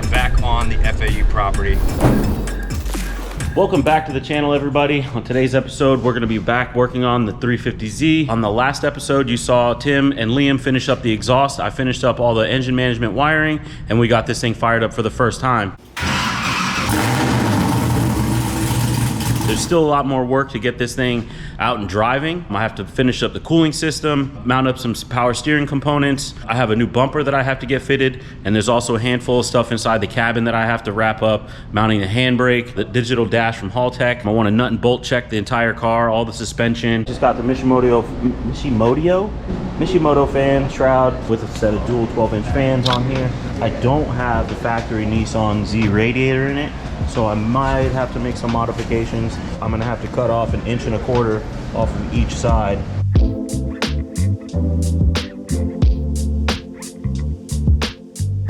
allowed back on the FAU property. Welcome back to the channel, everybody. On today's episode, we're going to be back working on the 350Z. On the last episode, you saw Tim and Liam finish up the exhaust. I finished up all the engine management wiring, and we got this thing fired up for the first time. There's still a lot more work to get this thing out and driving. I have to finish up the cooling system, mount up some power steering components. I have a new bumper that I have to get fitted, and there's also a handful of stuff inside the cabin that I have to wrap up, mounting the handbrake, the digital dash from Haltech. I want to nut and bolt check the entire car, all the suspension. Just got the Mishimoto fan shroud with a set of dual 12-inch fans on here. I don't have the factory Nissan Z radiator in it, so I might have to make some modifications. I'm gonna have to cut off 1.25 inches off of each side.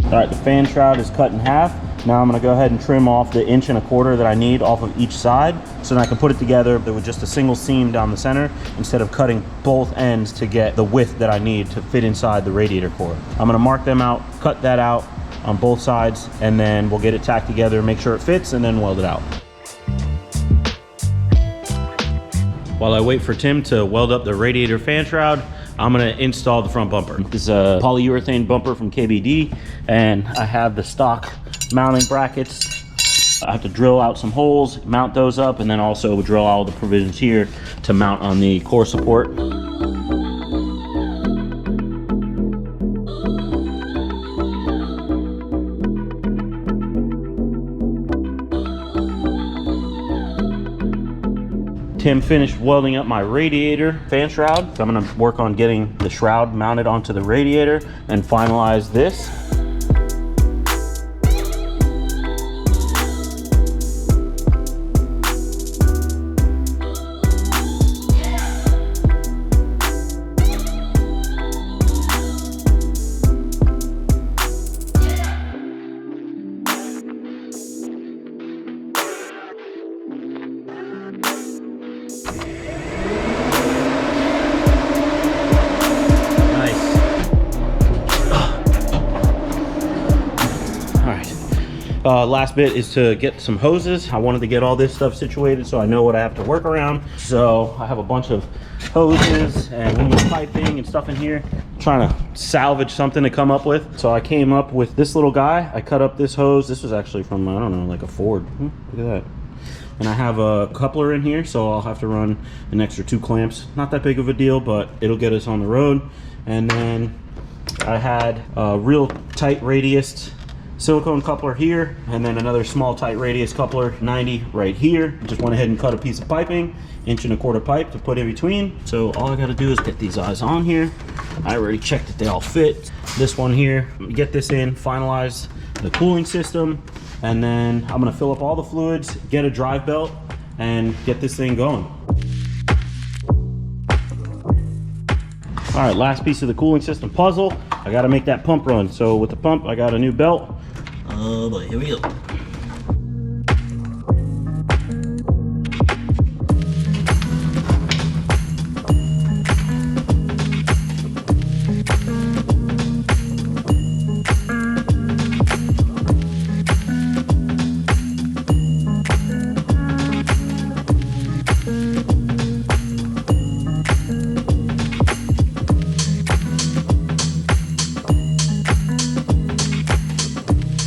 All right, the fan shroud is cut in half. Now I'm gonna go ahead and trim off the 1.25 inches that I need off of each side, so then I can put it together with just a single seam down the center instead of cutting both ends to get the width that I need to fit inside the radiator core. I'm gonna mark them out, cut that out on both sides, and then we'll get it tacked together, make sure it fits, and then weld it out. While I wait for Tim to weld up the radiator fan shroud, I'm gonna install the front bumper. This is a polyurethane bumper from KBD, and I have the stock mounting brackets. I have to drill out some holes, mount those up, and then also drill all the provisions here to mount on the core support. Tim finished welding up my radiator fan shroud. So I'm gonna work on getting the shroud mounted onto the radiator and finalize this. Last bit is to get some hoses. I wanted to get all this stuff situated so I know what I have to work around. So I have a bunch of hoses and aluminum piping and stuff in here, trying to salvage something to come up with. So I came up with this little guy. I cut up this hose. This was actually from, I don't know, like a Ford. Look at that. And I have a coupler in here, so I'll have to run an extra 2 clamps. Not that big of a deal, but it'll get us on the road. And then I had a real tight radius silicone coupler here, and then another small tight radius coupler 90 right here. Just went ahead and cut a piece of piping, 1.25 inch pipe to put in between. So all I gotta do is get these eyes on here. I already checked that they all fit. This one here, get this in, finalize the cooling system, and then I'm gonna fill up all the fluids, get a drive belt, and get this thing going. All right, last piece of the cooling system puzzle. I gotta make that pump run. So with the pump, I got a new belt. Oh boy, here we go.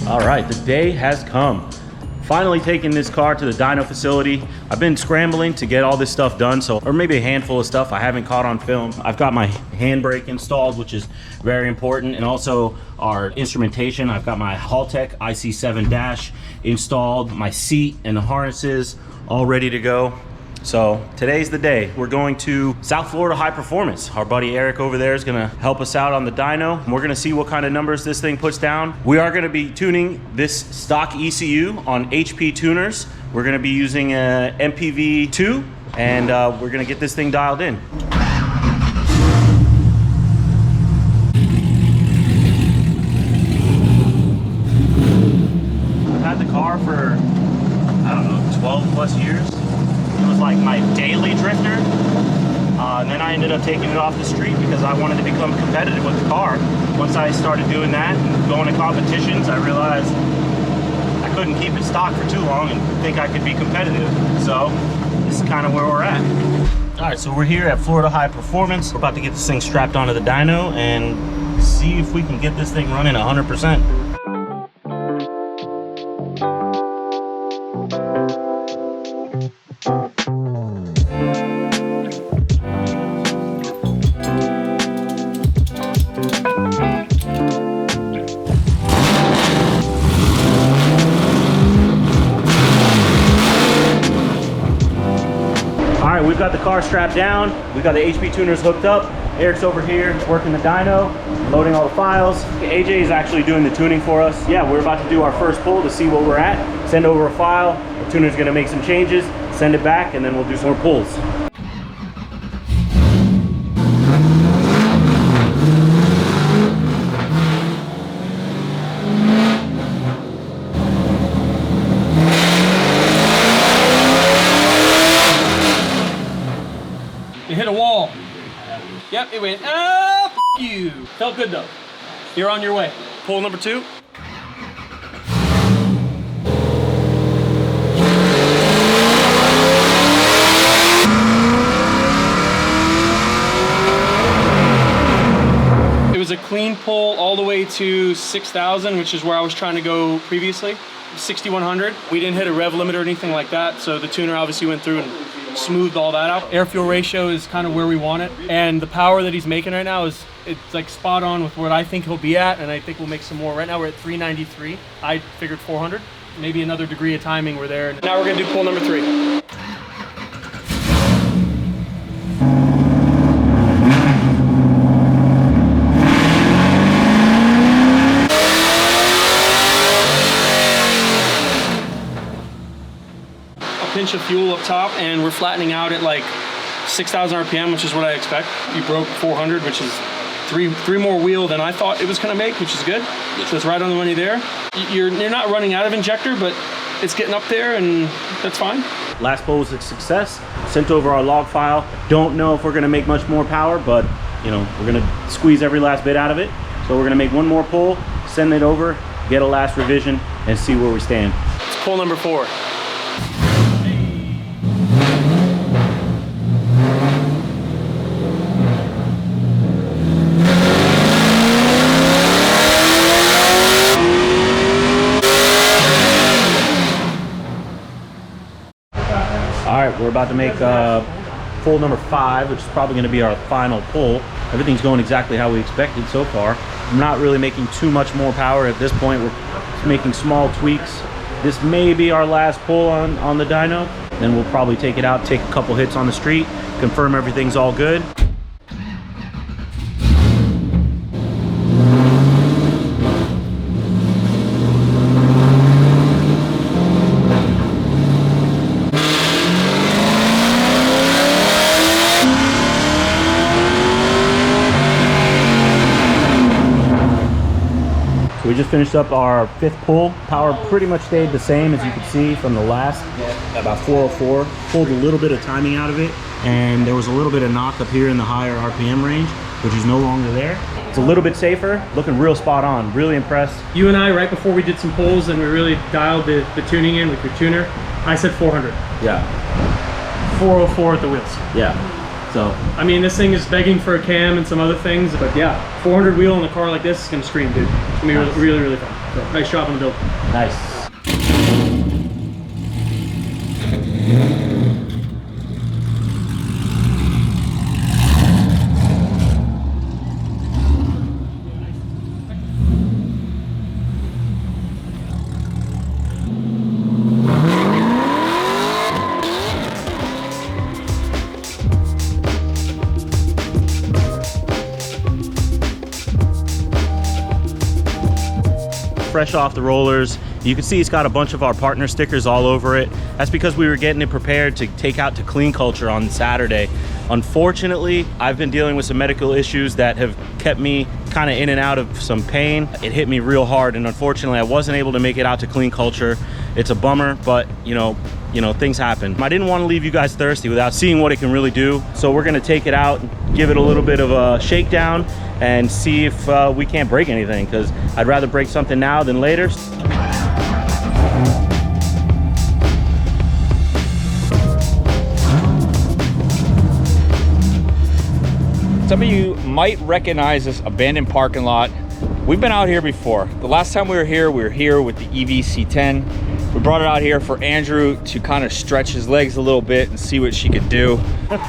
All right, the day has come. Finally taking this car to the dyno facility. I've been scrambling to get all this stuff done, or maybe a handful of stuff I haven't caught on film. I've got my handbrake installed, which is very important, and also our instrumentation. I've got my Haltech IC7 dash installed, my seat and the harnesses all ready to go. So today's the day. We're going to South Florida High Performance. Our buddy Eric over there is gonna help us out on the dyno. We're gonna see what kind of numbers this thing puts down. We are gonna be tuning this stock ECU on HP tuners. We're gonna be using a MPV2, and we're gonna get this thing dialed in. I've had the car for, I don't know, 12 plus years. It was like my daily drifter, and then I ended up taking it off the street because I wanted to become competitive with the car. Once I started doing that and going to competitions, I realized couldn't keep it stock for too long and think I could be competitive. So this is kind of where we're at. All right, so we're here at Florida High Performance. We're about to get this thing strapped onto the dyno and see if we can get this thing running 100%. We've got the car strapped down. We've got the HP tuners hooked up. Eric's over here working the dyno, loading all the files. AJ is actually doing the tuning for us. Yeah, we're about to do our first pull to see where we're at. Send over a file. The tuner's gonna make some changes, send it back, and then we'll do some more pulls. You hit a wall. Yep, it went, ah, f you. Felt good though. You're on your way. Pull number 2. It was a clean pull all the way to 6,000, which is where I was trying to go previously. 6,100. We didn't hit a rev limit or anything like that, so the tuner obviously went through and smoothed all that out. Air fuel ratio is kind of where we want it, and the power that he's making right now is it's like spot on with what I think he'll be at, and I think we'll make some more. Right now we're at 393. I figured 400. Maybe another degree of timing we're there. Now we're gonna do pull number 3. Pinch of fuel up top, and we're flattening out at like 6,000 RPM, which is what I expect. You broke 400, which is three more wheel than I thought it was gonna make, which is good. So it's right on the money there. You're not running out of injector, but it's getting up there, and that's fine. Last pull was a success. Sent over our log file. Don't know if we're gonna make much more power, but you know, we're gonna squeeze every last bit out of it. So we're gonna make one more pull, send it over, get a last revision, and see where we stand. It's pull number 4. All right, we're about to make pull number 5, which is probably going to be our final pull. Everything's going exactly how we expected so far. I'm not really making too much more power at this point. We're making small tweaks. This may be our last pull on the dyno. Then we'll probably take it out, take a couple hits on the street, confirm everything's all good. We just finished up our 5th pull. Power pretty much stayed the same as you can see from the last, about 404. Pulled a little bit of timing out of it, and there was a little bit of knock up here in the higher RPM range, which is no longer there. It's a little bit safer, looking real spot on, really impressed. You and I, right before we did some pulls and we really dialed the tuning in with your tuner, I said 400. Yeah. 404 at the wheels. Yeah. So, I mean, this thing is begging for a cam and some other things, but yeah, 400 wheel in a car like this is gonna scream, dude. It's gonna be nice. Really, really fun. So, nice job on the build. Nice. Fresh off the rollers. You can see it's got a bunch of our partner stickers all over it. That's because we were getting it prepared to take out to Clean Culture on Saturday. Unfortunately, I've been dealing with some medical issues that have kept me kind of in and out of some pain. It hit me real hard, and unfortunately I wasn't able to make it out to Clean Culture. It's a bummer, but you know, things happen. I didn't want to leave you guys thirsty without seeing what it can really do. So we're gonna take it out, give it a little bit of a shakedown, and see if we can't break anything, because I'd rather break something now than later. Some of you might recognize this abandoned parking lot. We've been out here before. The last time we were here with the EV-C10. We brought it out here for Andrew to kind of stretch his legs a little bit and see what she could do. And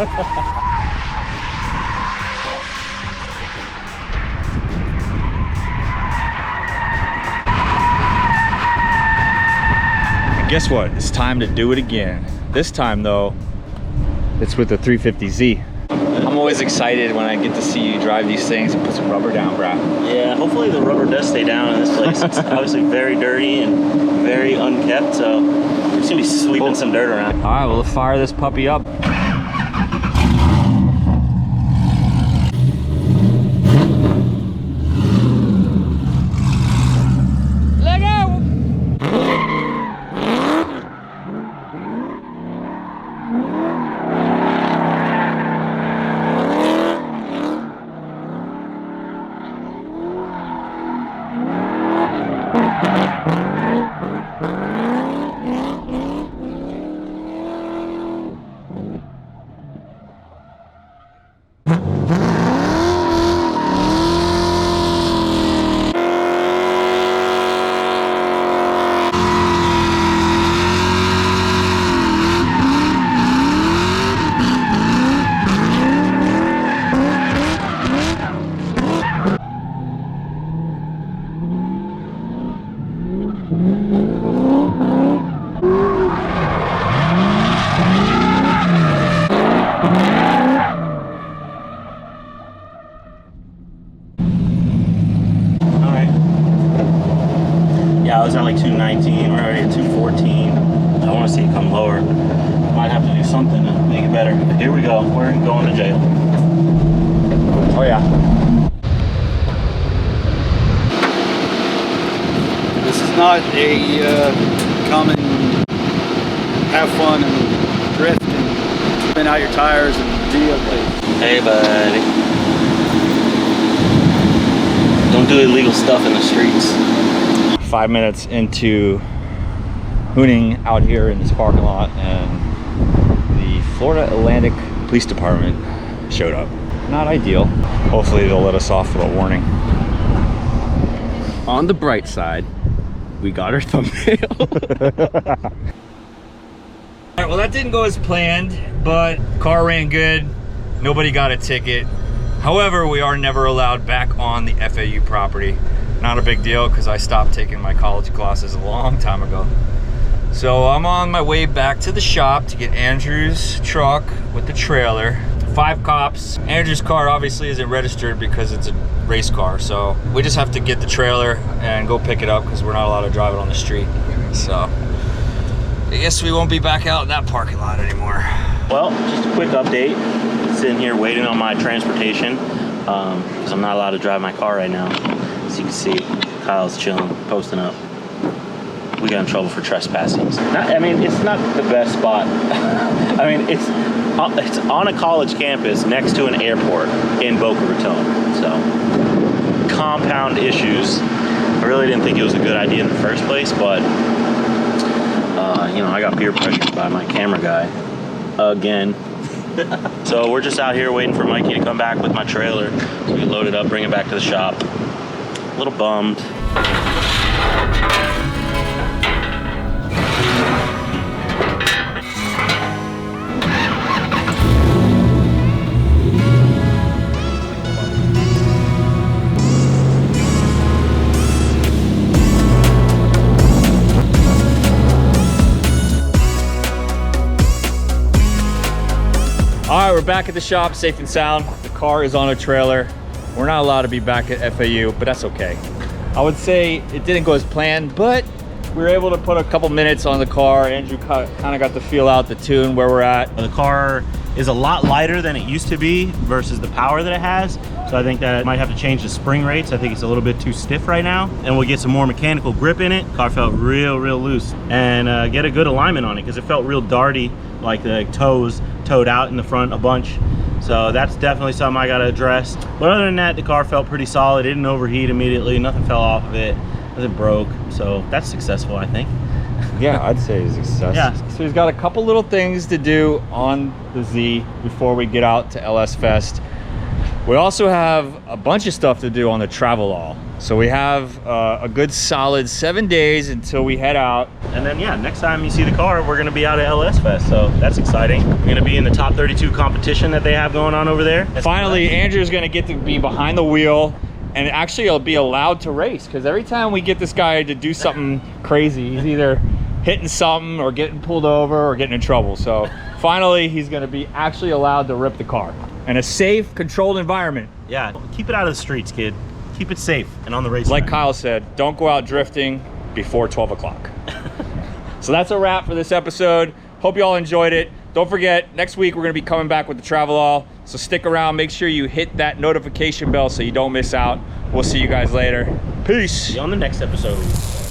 guess what? It's time to do it again. This time though, it's with the 350Z. I'm always excited when I get to see you drive these things and put some rubber down, Brad. Yeah, hopefully the rubber does stay down in this place. It's obviously very dirty and very unkept, so we're just gonna be sweeping some dirt around. All right, well, let's fire this puppy up. Let go! I was at like 219, we're already at 214. I want to see it come lower. Might have to do something to make it better. But here we go, we're going to jail. Oh yeah. This is not a common have fun and drift and spin out your tires and video place. Hey buddy. Don't do illegal stuff in the streets. 5 minutes into hooning out here in this parking lot, and the Florida Atlantic Police Department showed up. Not ideal. Hopefully they'll let us off with a warning. On the bright side, we got our thumbnail. All right, well, that didn't go as planned, but car ran good. Nobody got a ticket. However, we are never allowed back on the FAU property. Not a big deal because I stopped taking my college classes a long time ago. So I'm on my way back to the shop to get Andrew's truck with the trailer. 5 cops. Andrew's car obviously isn't registered because it's a race car. So we just have to get the trailer and go pick it up because we're not allowed to drive it on the street. So I guess we won't be back out in that parking lot anymore. Well, just a quick update. Sitting here waiting on my transportation because I'm not allowed to drive my car right now. As you can see, Kyle's chilling, posting up. We got in trouble for trespassing. I mean, it's not the best spot. I mean, it's on a college campus next to an airport in Boca Raton. So, compound issues. I really didn't think it was a good idea in the first place, but you know, I got peer pressured by my camera guy again. So we're just out here waiting for Mikey to come back with my trailer so we can load it up, bring it back to the shop. A little bummed. All right, we're back at the shop, safe and sound. The car is on a trailer. We're not allowed to be back at FAU, but that's okay. I would say it didn't go as planned, but we were able to put a couple minutes on the car. Andrew kind of got to feel out the tune where we're at. The car is a lot lighter than it used to be versus the power that it has. So I think that it might have to change the spring rates. I think it's a little bit too stiff right now. And we'll get some more mechanical grip in it. Car felt real loose. And get a good alignment on it because it felt real darty, like the toes towed out in the front a bunch. So that's definitely something I gotta address. But other than that, the car felt pretty solid. It didn't overheat immediately. Nothing fell off of it. Nothing broke. So that's successful, I think. Yeah, I'd say it's a success. Yeah. So he's got a couple little things to do on the Z before we get out to LS Fest. We also have a bunch of stuff to do on the travel all. So we have a good solid 7 days until we head out. And then, yeah, next time you see the car, we're going to be out at LS Fest. So that's exciting. We're going to be in the top 32 competition that they have going on over there. Finally, Andrew's going to get to be behind the wheel. And actually, he'll be allowed to race. Because every time we get this guy to do something crazy, he's either hitting something or getting pulled over or getting in trouble. So finally, he's going to be actually allowed to rip the car in a safe, controlled environment. Yeah, keep it out of the streets, kid. Keep it safe and on the race. Like Kyle said, don't go out drifting before 12 o'clock. So that's a wrap for this episode. Hope you all enjoyed it. Don't forget, next week we're going to be coming back with the travel all. So stick around. Make sure you hit that notification bell so you don't miss out. We'll see you guys later. Peace. See you on the next episode.